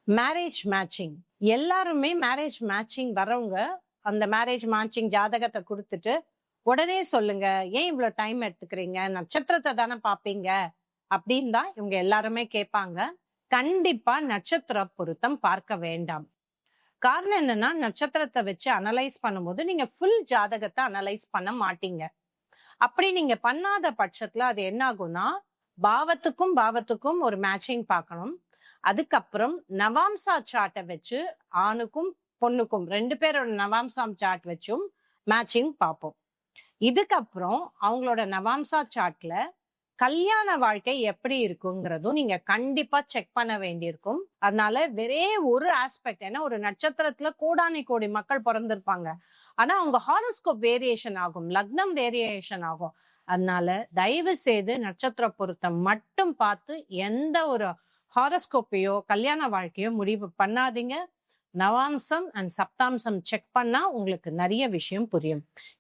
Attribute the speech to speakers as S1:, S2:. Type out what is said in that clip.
S1: Marriage matching. எல்லாருமே marriage matching வரவங்க அந்த மேரேஜ் மேட்சிங் ஜாதகத்தை கொடுத்துட்டு உடனே சொல்லுங்க, ஏன் இவ்வளவு டைம் எடுத்துக்கிறீங்க, நட்சத்திரத்தை தானே பாப்பீங்க அப்படின்னு தான் இவங்க எல்லாருமே கேட்பாங்க. கண்டிப்பா நட்சத்திர பொருத்தம் பார்க்க வேண்டாம். காரணம் என்னன்னா, நட்சத்திரத்தை வச்சு அனலைஸ் பண்ணும்போது நீங்க ஃபுல் ஜாதகத்தை அனலைஸ் பண்ண மாட்டீங்க. அப்படி நீங்க பண்ணாத பட்சத்துல அது என்ன ஆகும்னா, பாவத்துக்கும் ஒரு மேட்சிங் பார்க்கணும். அதுக்கப்புறம் நவாம்சா சார்ட்டை வச்சு ஆணுக்கும் பொண்ணுக்கும் 2 பேரோட நவாம்சாம் சார்ட் வச்சும் மேட்சிங் பார்ப்போம். இதுக்கப்புறம் அவங்களோட நவாம்சா சார்ட்ல கல்யாண வாழ்க்கை எப்படி இருக்குங்கிறதும் நீங்க கண்டிப்பா செக் பண்ண வேண்டியிருக்கும். அதனால ஒரே ஒரு ஆஸ்பெக்ட், ஏன்னா ஒரு நட்சத்திரத்துல கோடானி கோடி மக்கள் பிறந்திருப்பாங்க. ஆனா அவங்க ஹாரோஸ்கோப் வேரியேஷன் ஆகும், லக்னம் வேரியேஷன் ஆகும். அதனால தயவு செய்து நட்சத்திர பொருத்தம் மட்டும் பார்த்து எந்த ஒரு ஹாரோஸ்கோப்பையோ கல்யாண வாழ்க்கையோ முடிவு பண்ணாதீங்க. நவாம்சம் அண்ட் சப்தாம்சம் செக் பண்ணா உங்களுக்கு நிறைய விஷயம் புரியும்.